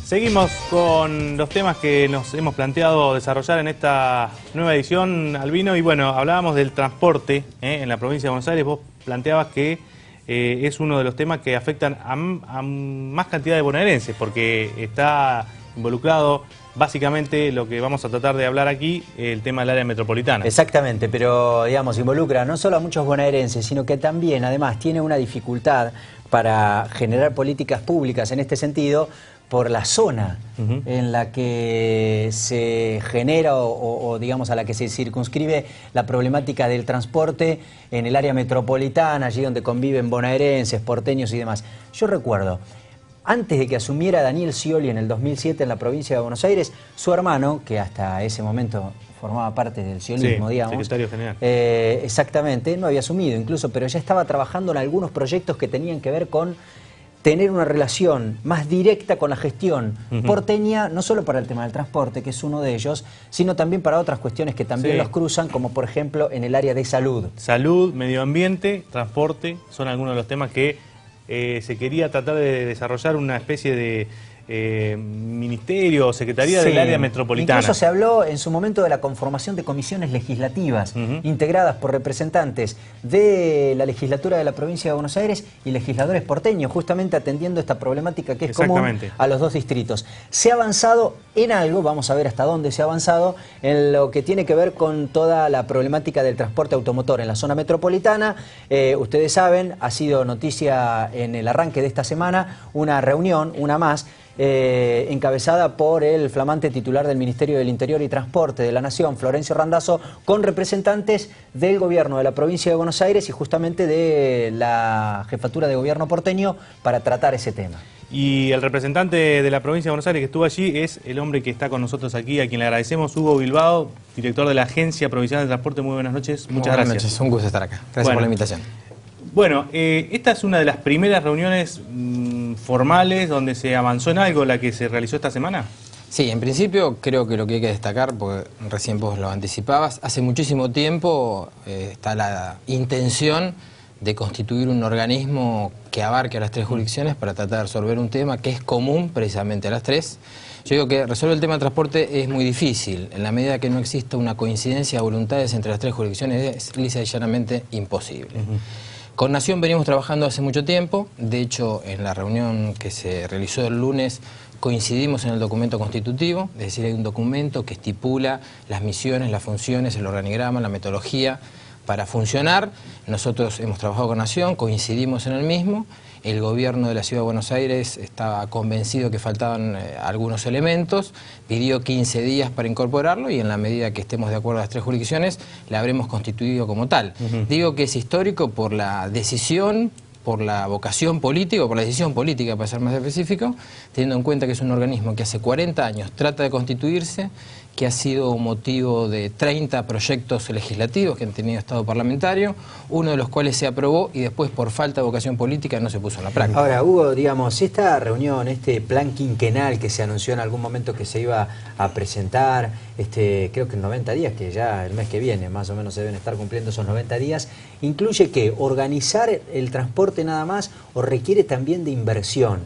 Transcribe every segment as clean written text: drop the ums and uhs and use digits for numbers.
Seguimos con los temas que nos hemos planteado desarrollar en esta nueva edición, Albino, y bueno, hablábamos del transporte en la provincia de Buenos Aires. Vos planteabas que es uno de los temas que afectan a más cantidad de bonaerenses, porque está involucrado básicamente lo que vamos a tratar de hablar aquí, el tema del área metropolitana. Exactamente, pero digamos, involucra no solo a muchos bonaerenses, sino que también, además, tiene una dificultad para generar políticas públicas en este sentido, por la zona en la que se genera o digamos a la que se circunscribe la problemática del transporte en el área metropolitana, allí donde conviven bonaerenses, porteños y demás. Yo recuerdo, antes de que asumiera Daniel Scioli en el 2007 en la provincia de Buenos Aires, su hermano, que hasta ese momento formaba parte del sciolismo, sí, digamos. Secretario general. Exactamente, no había asumido incluso, pero ya estaba trabajando en algunos proyectos que tenían que ver con tener una relación más directa con la gestión porteña, no solo para el tema del transporte, que es uno de ellos, sino también para otras cuestiones que también los cruzan, como por ejemplo en el área de salud. Salud, medio ambiente, transporte, son algunos de los temas que se quería tratar de desarrollar una especie de ministerio o secretaría del área metropolitana. Incluso se habló en su momento de la conformación de comisiones legislativas integradas por representantes de la legislatura de la provincia de Buenos Aires y legisladores porteños, justamente atendiendo esta problemática que es común a los dos distritos. Se ha avanzado en algo, vamos a ver hasta dónde se ha avanzado, en lo que tiene que ver con toda la problemática del transporte automotor en la zona metropolitana. Ustedes saben, ha sido noticia en el arranque de esta semana una reunión, una más, encabezada por el flamante titular del Ministerio del Interior y Transporte de la Nación, Florencio Randazzo, con representantes del gobierno de la provincia de Buenos Aires y justamente de la jefatura de gobierno porteño para tratar ese tema. Y el representante de la provincia de Buenos Aires que estuvo allí es el hombre que está con nosotros aquí, a quien le agradecemos, Hugo Bilbao, director de la Agencia Provincial de Transporte. Muy buenas noches, muchas gracias. Buenas noches, un gusto estar acá. Gracias por la invitación. Bueno, esta es una de las primeras reuniones formales donde se avanzó en algo, la que se realizó esta semana. Sí, en principio creo que lo que hay que destacar, porque recién vos lo anticipabas, hace muchísimo tiempo está la intención de constituir un organismo que abarque a las tres jurisdicciones para tratar de resolver un tema que es común precisamente a las tres. Yo digo que resolver el tema de transporte es muy difícil, en la medida que no exista una coincidencia de voluntades entre las tres jurisdicciones es lisa y llanamente imposible. Con Nación venimos trabajando hace mucho tiempo, de hecho en la reunión que se realizó el lunes coincidimos en el documento constitutivo, es decir, hay un documento que estipula las misiones, las funciones, el organigrama, la metodología para funcionar. Nosotros hemos trabajado con Nación, coincidimos en el mismo. El gobierno de la Ciudad de Buenos Aires estaba convencido que faltaban algunos elementos, pidió 15 días para incorporarlo y en la medida que estemos de acuerdo a las tres jurisdicciones la habremos constituido como tal. Digo que es histórico por la decisión, por la vocación política, por la decisión política para ser más específico, teniendo en cuenta que es un organismo que hace 40 años trata de constituirse, que ha sido motivo de 30 proyectos legislativos que han tenido estado parlamentario, uno de los cuales se aprobó y después por falta de vocación política no se puso en la práctica. Ahora, Hugo, digamos, esta reunión, este plan quinquenal que se anunció en algún momento que se iba a presentar, creo que en 90 días, que ya el mes que viene más o menos se deben estar cumpliendo esos 90 días, ¿incluye qué? ¿Organizar el transporte nada más o requiere también de inversión?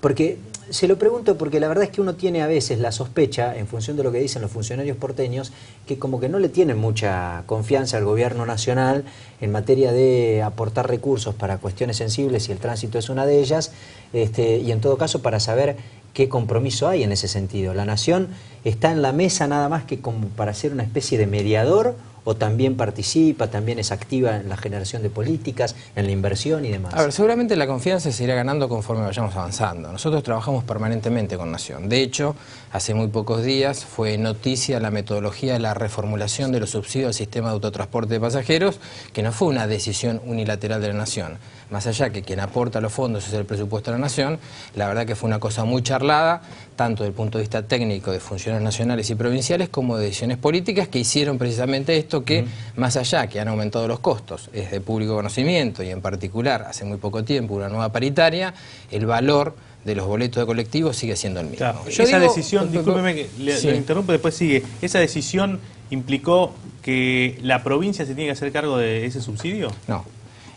Porque se lo pregunto porque la verdad es que uno tiene a veces la sospecha, en función de lo que dicen los funcionarios porteños, que como que no le tienen mucha confianza al gobierno nacional en materia de aportar recursos para cuestiones sensibles, y el tránsito es una de ellas, y en todo caso para saber qué compromiso hay en ese sentido. ¿La Nación está en la mesa nada más que como para ser una especie de mediador o también participa, también es activa en la generación de políticas, en la inversión y demás? A ver, seguramente la confianza se irá ganando conforme vayamos avanzando. Nosotros trabajamos permanentemente con Nación. De hecho, hace muy pocos días fue noticia la metodología de la reformulación de los subsidios al sistema de autotransporte de pasajeros, que no fue una decisión unilateral de la Nación. Más allá que quien aporta los fondos es el presupuesto de la Nación, la verdad que fue una cosa muy charlada, tanto desde el punto de vista técnico de funcionarios nacionales y provinciales como de decisiones políticas que hicieron precisamente esto que, más allá que han aumentado los costos, es de público conocimiento y en particular hace muy poco tiempo una nueva paritaria, el valor de los boletos de colectivos sigue siendo el mismo. Claro, esa decisión, discúlpeme que le interrumpo, después sigue, ¿esa decisión implicó que la provincia se tiene que hacer cargo de ese subsidio? No.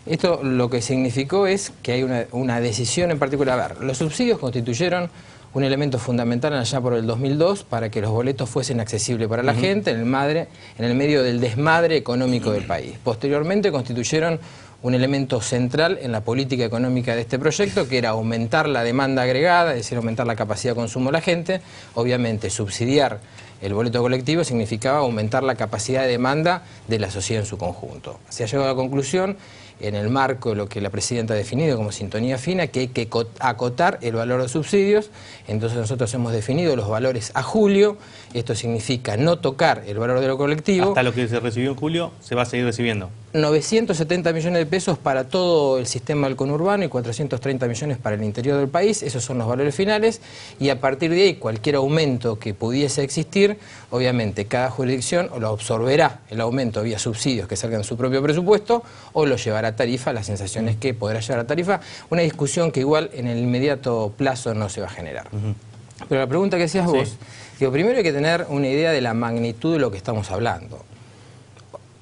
Esto lo que significó es que hay una decisión en particular. A ver, los subsidios constituyeron un elemento fundamental allá por el 2002 para que los boletos fuesen accesibles para la gente en el medio del desmadre económico del país. Posteriormente constituyeron un elemento central en la política económica de este proyecto, que era aumentar la demanda agregada, es decir, aumentar la capacidad de consumo de la gente. Obviamente, subsidiar el boleto colectivo significaba aumentar la capacidad de demanda de la sociedad en su conjunto. Se ha llegado a la conclusión, en el marco de lo que la Presidenta ha definido como sintonía fina, que hay que acotar el valor de subsidios. Entonces nosotros hemos definido los valores a julio. Esto significa no tocar el valor de lo colectivo. Hasta lo que se recibió en julio se va a seguir recibiendo. 970 millones de pesos para todo el sistema del conurbano y 430 millones para el interior del país. Esos son los valores finales, y a partir de ahí cualquier aumento que pudiese existir, obviamente cada jurisdicción o lo absorberá el aumento vía subsidios que salgan de su propio presupuesto, o lo llevará a tarifa. La sensación es que podrá llevar a tarifa, una discusión que igual en el inmediato plazo no se va a generar. Pero la pregunta que hacías vos, digo, primero hay que tener una idea de la magnitud de lo que estamos hablando.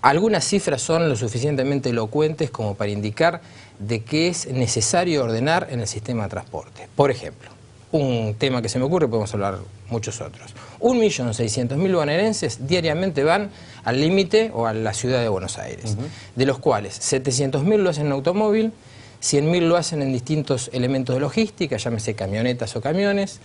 Algunas cifras son lo suficientemente elocuentes como para indicar de que es necesario ordenar en el sistema de transporte. Por ejemplo, un tema que se me ocurre, podemos hablar muchos otros. 1.600.000 bonaerenses diariamente van al límite o a la ciudad de Buenos Aires, de los cuales 700.000 lo hacen en automóvil, 100.000 lo hacen en distintos elementos de logística, llámese camionetas o camiones,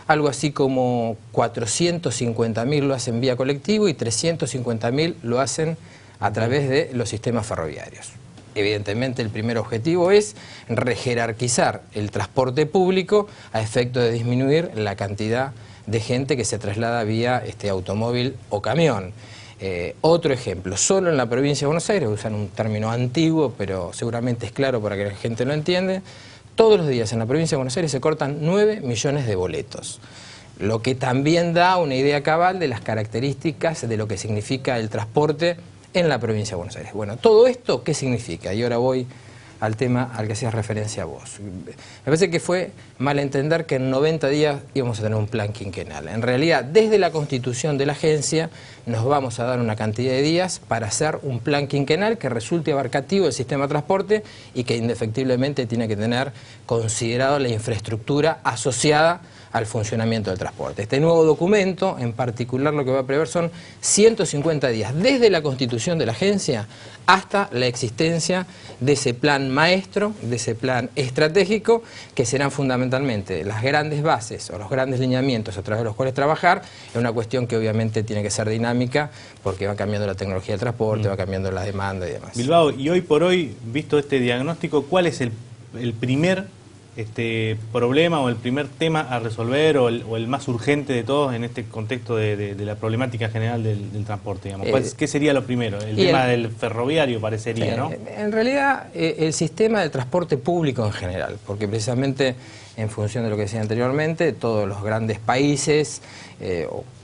algo así como 450.000 lo hacen vía colectivo y 350.000 lo hacen a través de los sistemas ferroviarios. Evidentemente el primer objetivo es rejerarquizar el transporte público a efecto de disminuir la cantidad de gente que se traslada vía automóvil o camión. Otro ejemplo, solo en la provincia de Buenos Aires, usan un término antiguo pero seguramente es claro para que la gente lo entiende, todos los días en la provincia de Buenos Aires se cortan 9 millones de boletos. Lo que también da una idea cabal de las características de lo que significa el transporte en la provincia de Buenos Aires. Bueno, ¿todo esto qué significa? Y ahora voy al tema al que hacías referencia vos. Me parece que fue malentender que en 90 días íbamos a tener un plan quinquenal. En realidad, desde la constitución de la agencia, nos vamos a dar una cantidad de días para hacer un plan quinquenal que resulte abarcativo del sistema de transporte y que indefectiblemente tiene que tener considerado la infraestructura asociada al funcionamiento del transporte. Este nuevo documento, en particular, lo que va a prever son 150 días, desde la constitución de la agencia hasta la existencia de ese plan maestro, de ese plan estratégico, que serán fundamentalmente las grandes bases o los grandes lineamientos a través de los cuales trabajar. Es una cuestión que obviamente tiene que ser dinámica, porque va cambiando la tecnología del transporte, va cambiando la demanda y demás. Bilbao, y hoy por hoy, visto este diagnóstico, ¿cuál es el primer problema o el primer tema a resolver o el más urgente de todos en este contexto de la problemática general del transporte, digamos? ¿Qué sería lo primero? El tema del ferroviario parecería, ¿no? En realidad, el sistema de transporte público en general, porque precisamente en función de lo que decía anteriormente, todos los grandes países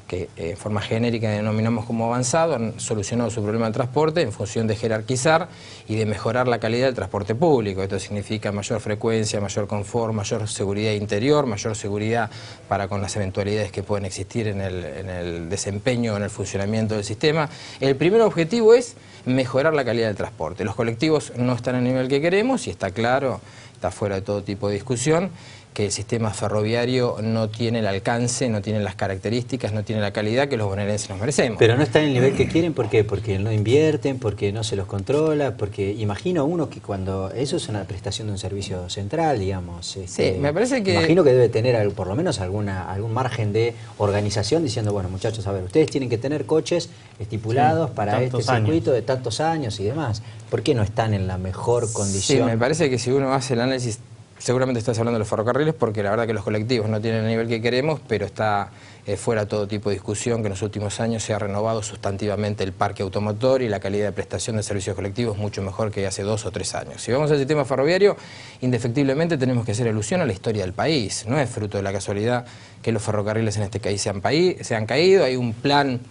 que en forma genérica denominamos como avanzado, han solucionado su problema del transporte en función de jerarquizar y de mejorar la calidad del transporte público. Esto significa mayor frecuencia, mayor confort, mayor seguridad interior, mayor seguridad para con las eventualidades que pueden existir en el desempeño, en el funcionamiento del sistema. El primer objetivo es mejorar la calidad del transporte. Los colectivos no están al nivel que queremos y está claro, está fuera de todo tipo de discusión, que el sistema ferroviario no tiene el alcance, no tiene las características, no tiene la calidad que los bonaerenses nos merecemos. Pero no está en el nivel que quieren, ¿por qué? Porque no invierten, porque no se los controla, porque imagino uno que cuando eso es una prestación de un servicio central, digamos. Sí, me parece que... Imagino que debe tener por lo menos algún margen de organización diciendo, bueno, muchachos, a ver, ustedes tienen que tener coches estipulados para este circuito de tantos años y demás. ¿Por qué no están en la mejor condición? Sí, me parece que si uno hace el análisis, seguramente estás hablando de los ferrocarriles, porque la verdad que los colectivos no tienen el nivel que queremos, pero está fuera todo tipo de discusión que en los últimos años se ha renovado sustantivamente el parque automotor y la calidad de prestación de servicios colectivos mucho mejor que hace 2 o 3 años. Si vamos al sistema ferroviario, indefectiblemente tenemos que hacer alusión a la historia del país. No es fruto de la casualidad que los ferrocarriles en este país se han caído. Hay un plan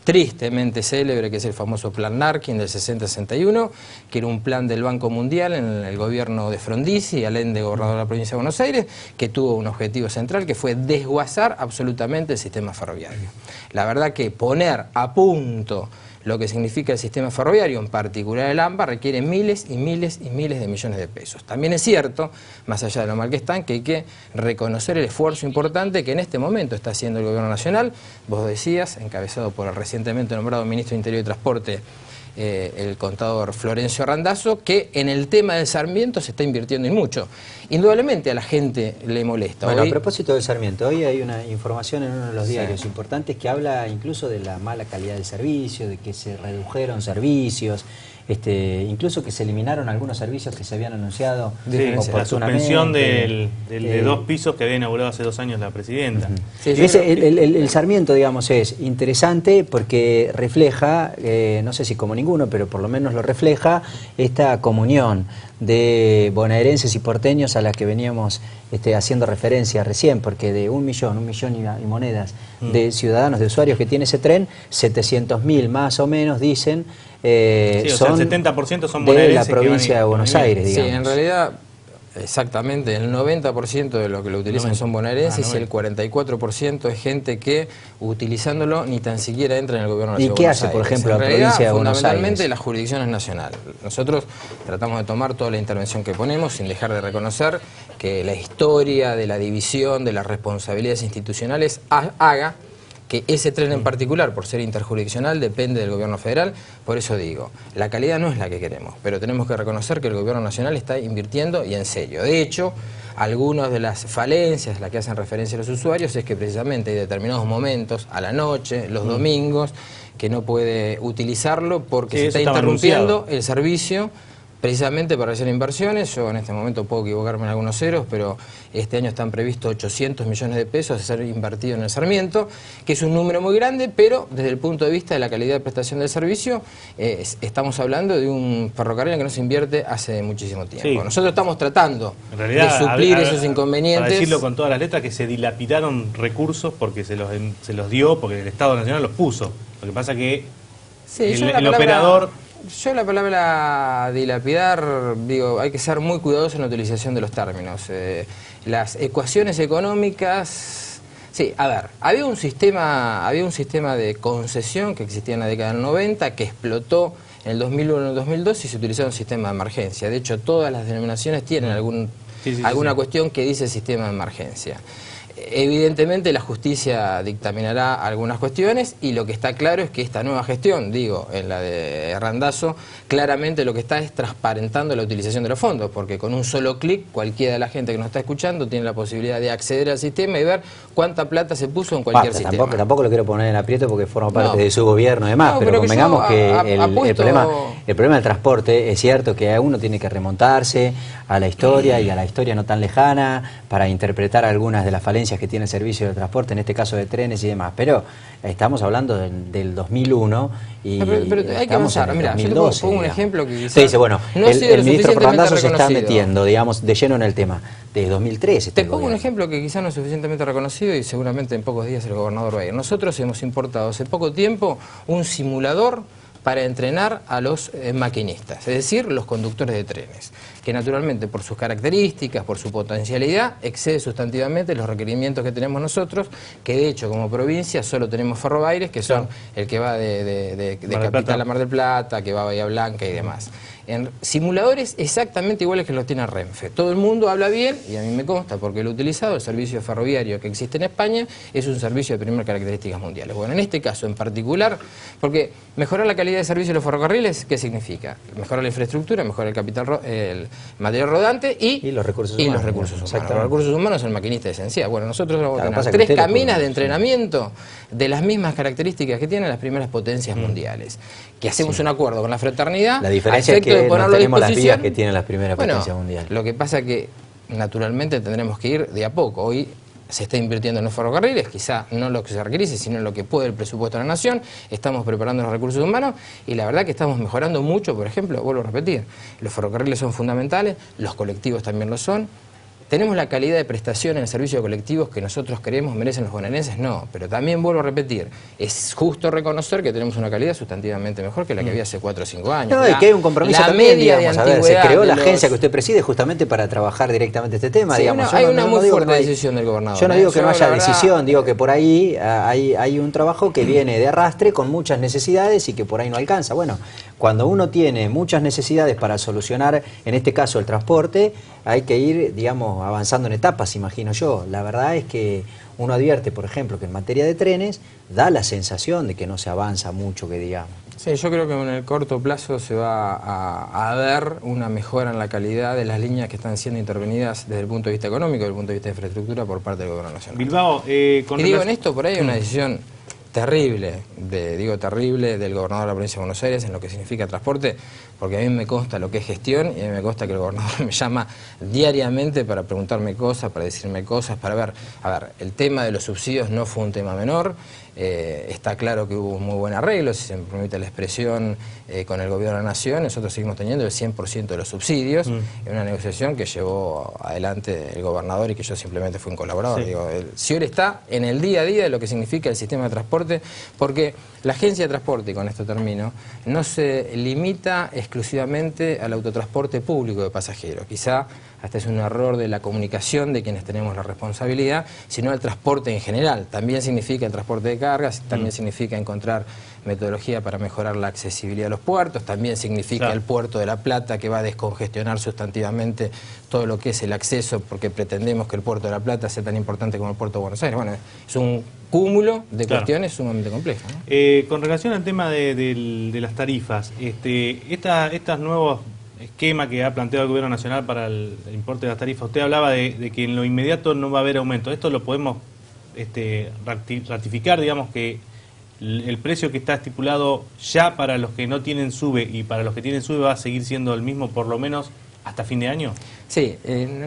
tristemente célebre, que es el famoso Plan Narkin del 60-61, que era un plan del Banco Mundial en el gobierno de Frondizi, Allende, gobernador de la provincia de Buenos Aires, que tuvo un objetivo central, que fue desguazar absolutamente el sistema ferroviario. La verdad que poner a punto lo que significa el sistema ferroviario, en particular el AMBA, requiere miles y miles y miles de millones de pesos. También es cierto, más allá de lo mal que están, que hay que reconocer el esfuerzo importante que en este momento está haciendo el Gobierno Nacional. Vos decías, encabezado por el recientemente nombrado Ministro de Interior y Transporte, el contador Florencio Randazzo, que en el tema del Sarmiento se está invirtiendo y mucho. Indudablemente a la gente le molesta. Bueno, hoy, a propósito del Sarmiento, hoy hay una información en uno de los diarios importantes que habla incluso de la mala calidad del servicio, de que se redujeron servicios, incluso que se eliminaron algunos servicios que se habían anunciado oportunamente. La suspensión de 2 pisos que había inaugurado hace 2 años la presidenta. Sí, el Sarmiento, digamos, es interesante porque refleja, no sé si como ninguno, pero por lo menos lo refleja, esta comunión de bonaerenses y porteños a la que veníamos haciendo referencia recién, porque de 1 millón y monedas de ciudadanos, de usuarios que tiene ese tren, 700.000 más o menos dicen son el 70% son de la provincia de Buenos Aires, digamos. Sí, en realidad, exactamente, el 90% de lo que lo utilizan son bonaerenses y el 44% es gente que, utilizándolo, ni tan siquiera entra en el gobierno de la ciudad de Buenos Aires. ¿Y qué hace, por ejemplo, la provincia de Buenos Aires? Fundamentalmente las jurisdicciones nacionales. Nosotros tratamos de tomar toda la intervención que ponemos sin dejar de reconocer que la historia de la división de las responsabilidades institucionales haga que ese tren en particular, por ser interjurisdiccional, depende del gobierno federal. Por eso digo, la calidad no es la que queremos, pero tenemos que reconocer que el gobierno nacional está invirtiendo y en serio. De hecho, algunas de las falencias a las que hacen referencia los usuarios es que precisamente hay determinados momentos, a la noche, los domingos, que no puede utilizarlo porque se está interrumpiendo el servicio precisamente para hacer inversiones. Yo en este momento puedo equivocarme en algunos ceros, pero este año están previstos 800 millones de pesos a ser invertidos en el Sarmiento, que es un número muy grande, pero desde el punto de vista de la calidad de prestación del servicio, estamos hablando de un ferrocarril que no se invierte hace muchísimo tiempo. Sí. Nosotros estamos tratando de suplir esos inconvenientes. Para decirlo con todas las letras, que se dilapidaron recursos porque se los dio, porque el Estado Nacional los puso. Lo que pasa que el operador... Yo la palabra dilapidar, digo, hay que ser muy cuidadoso en la utilización de los términos. Las ecuaciones económicas... Sí, a ver, había un sistema de concesión que existía en la década del 90, que explotó en el 2001 y en el 2002 y se utilizaba un sistema de emergencia. De hecho, todas las denominaciones tienen alguna cuestión que dice sistema de emergencia. Evidentemente la justicia dictaminará algunas cuestiones y lo que está claro es que esta nueva gestión, digo, en la de Randazzo, claramente lo que está es transparentando la utilización de los fondos, porque con un solo clic cualquiera de la gente que nos está escuchando tiene la posibilidad de acceder al sistema y ver cuánta plata se puso en cualquier sistema. Tampoco lo quiero poner en aprieto porque forma parte de su gobierno y demás, pero convengamos que el problema del transporte es cierto que uno tiene que remontarse a la historia y a la historia no tan lejana para interpretar algunas de las falencias que tiene el servicio de transporte, en este caso de trenes y demás, pero estamos hablando del 2001 y pero hay que avanzar. Mira, yo te pongo un ejemplo que quizás... Se dice, bueno, el ministro Randazzo se está metiendo, digamos, de lleno en el tema. De 2003 te pongo un ejemplo que quizás no es suficientemente reconocido y seguramente en pocos días el gobernador va a ir. Nosotros hemos importado hace poco tiempo un simulador para entrenar a los maquinistas, es decir, los conductores de trenes, que naturalmente por sus características, por su potencialidad, excede sustantivamente los requerimientos que tenemos nosotros, que de hecho como provincia solo tenemos Ferrobaires, que son el que va de Capital a Mar del Plata, que va a Bahía Blanca y demás. En simuladores exactamente iguales que los tiene Renfe. Todo el mundo habla bien, y a mí me consta porque lo he utilizado, el servicio ferroviario que existe en España es un servicio de primeras características mundiales. Bueno, en este caso en particular, porque mejorar la calidad de servicio de los ferrocarriles, ¿qué significa? Mejorar la infraestructura, mejorar el capital, el material rodante y los recursos humanos. Los recursos humanos son maquinistas esenciales. Bueno, nosotros vamos a tener 3 caminas de entrenamiento de las mismas características que tienen las primeras potencias mundiales. Que hacemos un acuerdo con la fraternidad. La diferencia es que no tenemos las vías que tienen las primeras potencias mundiales. Lo que pasa es que naturalmente tendremos que ir de a poco. Hoy se está invirtiendo en los ferrocarriles, quizá no lo que se requiere, sino lo que puede el presupuesto de la Nación. Estamos preparando los recursos humanos y la verdad que estamos mejorando mucho. Por ejemplo, vuelvo a repetir, los ferrocarriles son fundamentales, los colectivos también lo son. ¿Tenemos la calidad de prestación en el servicio de colectivos que nosotros queremos, merecen los bonaerenses? No, pero también vuelvo a repetir, es justo reconocer que tenemos una calidad sustantivamente mejor que la que había hace 4 o 5 años. No, y que hay un compromiso también, digamos, a ver, se creó la agencia que usted preside justamente para trabajar directamente este tema, sí, digamos. Hay una muy fuerte decisión del gobernador. Yo no digo que no haya decisión, digo que por ahí hay un trabajo que viene de arrastre con muchas necesidades y que por ahí no alcanza. Bueno, cuando uno tiene muchas necesidades para solucionar, en este caso el transporte, hay que ir, digamos, avanzando en etapas, imagino yo. La verdad es que uno advierte, por ejemplo, que en materia de trenes da la sensación de que no se avanza mucho, que digamos. Sí, yo creo que en el corto plazo se va a ver una mejora en la calidad de las líneas que están siendo intervenidas desde el punto de vista económico, desde el punto de vista de infraestructura por parte del Gobierno Nacional. Bilbao, y digo, en esto por ahí hay una decisión terrible, terrible del gobernador de la provincia de Buenos Aires en lo que significa transporte, porque a mí me consta lo que es gestión y a mí me consta que el gobernador me llama diariamente para preguntarme cosas, para decirme cosas, para ver, a ver, el tema de los subsidios no fue un tema menor, está claro que hubo un muy buen arreglo, si se me permite la expresión, con el gobierno de la Nación. Nosotros seguimos teniendo el 100% de los subsidios, en una negociación que llevó adelante el gobernador y que yo simplemente fui un colaborador. Sí. Digo, si él está en el día a día de lo que significa el sistema de transporte, porque la agencia de transporte, y con esto termino, no se limita exclusivamente al autotransporte público de pasajeros. Quizá hasta es un error de la comunicación de quienes tenemos la responsabilidad, sino al transporte en general. También significa el transporte de cargas, también significa encontrar metodología para mejorar la accesibilidad a los puertos, también significa el puerto de La Plata, que va a descongestionar sustantivamente todo lo que es el acceso, porque pretendemos que el puerto de La Plata sea tan importante como el puerto de Buenos Aires. Bueno, es un cúmulo de cuestiones sumamente complejas, ¿no? Con relación al tema de las tarifas, estas nuevos esquema que ha planteado el Gobierno Nacional para el importe de las tarifas, usted hablaba de que en lo inmediato no va a haber aumento. ¿Esto lo podemos ratificar, digamos, que el precio que está estipulado ya para los que no tienen SUBE y para los que tienen SUBE va a seguir siendo el mismo por lo menos hasta fin de año? Sí,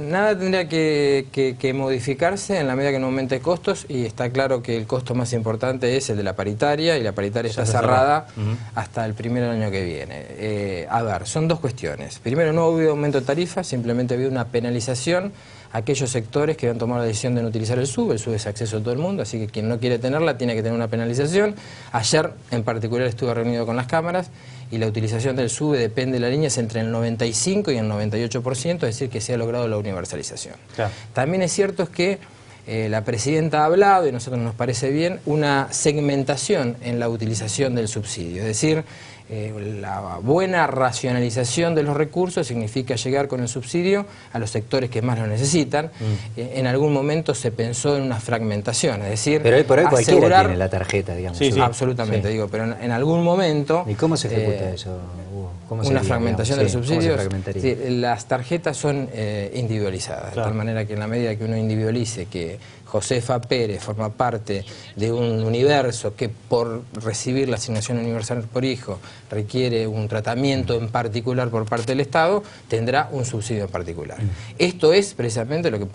nada tendría que modificarse en la medida que no aumente costos, y está claro que el costo más importante es el de la paritaria, y la paritaria está cerrada hasta el primer año que viene. A ver, son dos cuestiones. Primero, no ha habido aumento de tarifas, simplemente ha habido una penalización a aquellos sectores que han tomado la decisión de no utilizar el SUBE. El SUBE es acceso a todo el mundo, así que quien no quiere tenerla tiene que tener una penalización. Ayer en particular estuve reunido con las cámaras y la utilización del SUBE depende de la línea, es entre el 95 y el 98%, es decir, que se ha logrado la universalización. Claro. También es cierto que la presidenta ha hablado, y a nosotros nos parece bien, una segmentación en la utilización del subsidio, es decir, la buena racionalización de los recursos significa llegar con el subsidio a los sectores que más lo necesitan. En algún momento se pensó en una fragmentación, es decir, pero hoy por hoy cualquiera tiene la tarjeta, digamos. Sí, absolutamente, digo, pero en algún momento... ¿Y cómo se ejecuta eso, Hugo? Una fragmentación de los subsidios. Sí, las tarjetas son individualizadas, de tal manera que en la medida que uno individualice que Josefa Pérez forma parte de un universo que por recibir la asignación universal por hijo requiere un tratamiento en particular por parte del Estado, tendrá un subsidio en particular. Esto es precisamente lo que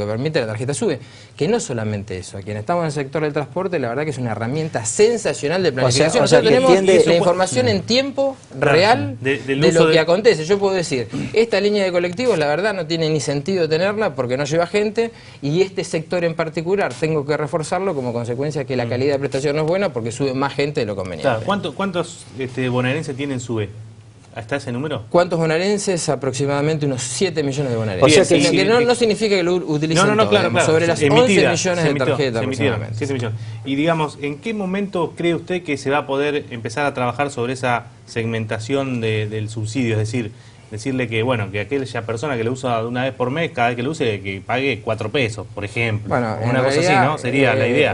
permite la tarjeta SUBE, que no solamente eso, a quien estamos en el sector del transporte, la verdad que es una herramienta sensacional de planificación. Nosotros tenemos la información en tiempo real de lo que acontece. Yo puedo decir, esta línea de colectivos la verdad no tiene ni sentido tenerla porque no lleva gente, y este sector en particular tengo que reforzarlo como consecuencia que la calidad de prestación no es buena porque sube más gente de lo conveniente. Claro. ¿Cuántos bonaerenses tienen SUBE? ¿Hasta ese número? ¿Cuántos bonaerenses? Aproximadamente unos 7 millones de bonaerenses. O sea que no significa que lo utilicen todo, claro. Sobre las 11 millones de tarjetas aproximadamente. 7 millones. Y digamos, ¿en qué momento cree usted que se va a poder empezar a trabajar sobre esa segmentación del subsidio? Es decir, decirle que, bueno, que aquella persona que lo usa de una vez por mes, cada vez que lo use, que pague 4 pesos, por ejemplo. Bueno, una cosa así, ¿no? Sería la idea.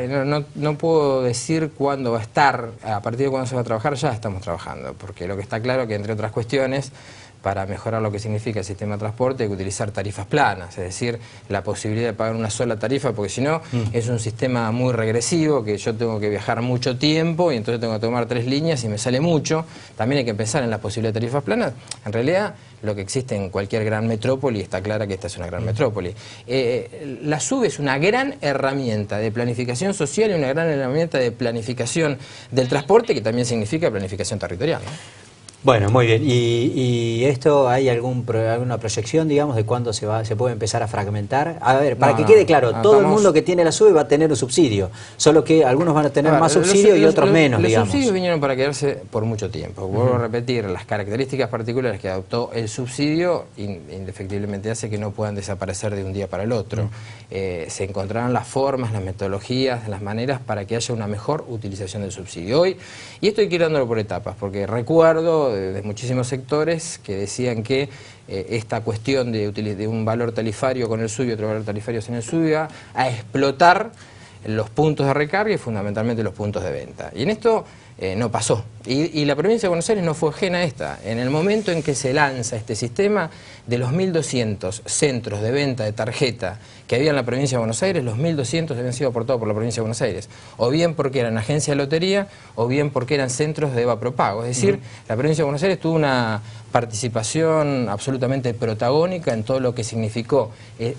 No puedo decir cuándo va a estar, a partir de cuándo se va a trabajar, ya estamos trabajando, porque lo que está claro es que, entre otras cuestiones, para mejorar lo que significa el sistema de transporte hay que utilizar tarifas planas, es decir, la posibilidad de pagar una sola tarifa, porque si no es un sistema muy regresivo, que yo tengo que viajar mucho tiempo y entonces tengo que tomar 3 líneas y me sale mucho. También hay que pensar en la posibilidad de tarifas planas. En realidad, lo que existe en cualquier gran metrópoli, está clara que esta es una gran metrópoli. La SUBE es una gran herramienta de planificación social y una gran herramienta de planificación del transporte, que también significa planificación territorial, ¿no? Bueno, muy bien. ¿Y esto hay alguna proyección, digamos, de cuándo se puede empezar a fragmentar? A ver, para que quede claro, todo el mundo que tiene la SUBE va a tener un subsidio, solo que algunos van a tener más subsidio y otros menos, digamos. Los subsidios vinieron para quedarse por mucho tiempo. Vuelvo a repetir, las características particulares que adoptó el subsidio indefectiblemente hace que no puedan desaparecer de un día para el otro. Se encontrarán las formas, las metodologías, las maneras para que haya una mejor utilización del subsidio. Hoy, y esto hay que ir dándolo por etapas, porque recuerdo de muchísimos sectores que decían que esta cuestión de un valor tarifario con el SUBE y otro valor tarifario sin el SUBE iba a explotar los puntos de recarga y fundamentalmente los puntos de venta. Y en esto no pasó. Y la provincia de Buenos Aires no fue ajena a esta. En el momento en que se lanza este sistema, de los 1.200 centros de venta de tarjeta que había en la provincia de Buenos Aires, los 1.200 habían sido aportados por la provincia de Buenos Aires. O bien porque eran agencias de lotería, o bien porque eran centros de EVA Propago. Es decir, la provincia de Buenos Aires tuvo una participación absolutamente protagónica en todo lo que significó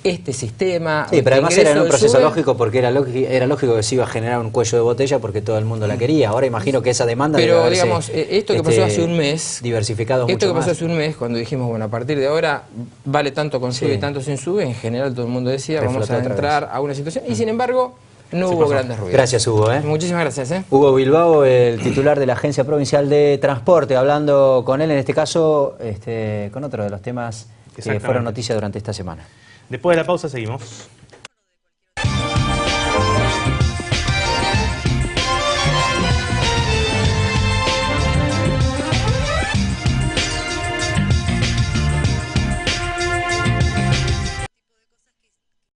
este sistema. Sí, pero además era en un proceso lógico, porque era lógico que se iba a generar un cuello de botella porque todo el mundo la quería. Ahora imagino que esa demanda debe haberse, digamos, esto que pasó hace un mes, diversificado mucho más. Esto que pasó hace un mes, cuando dijimos, bueno, a partir de ahora vale tanto con SUBE y tanto sin SUBE, en general todo el mundo decía, vamos a entrar a una situación, y sin embargo no hubo grandes ruidos. Gracias, Hugo. Muchísimas gracias. Hugo Bilbao, el titular de la Agencia Provincial de Transporte, hablando con él, en este caso, con otro de los temas que fueron noticia durante esta semana. Después de la pausa seguimos.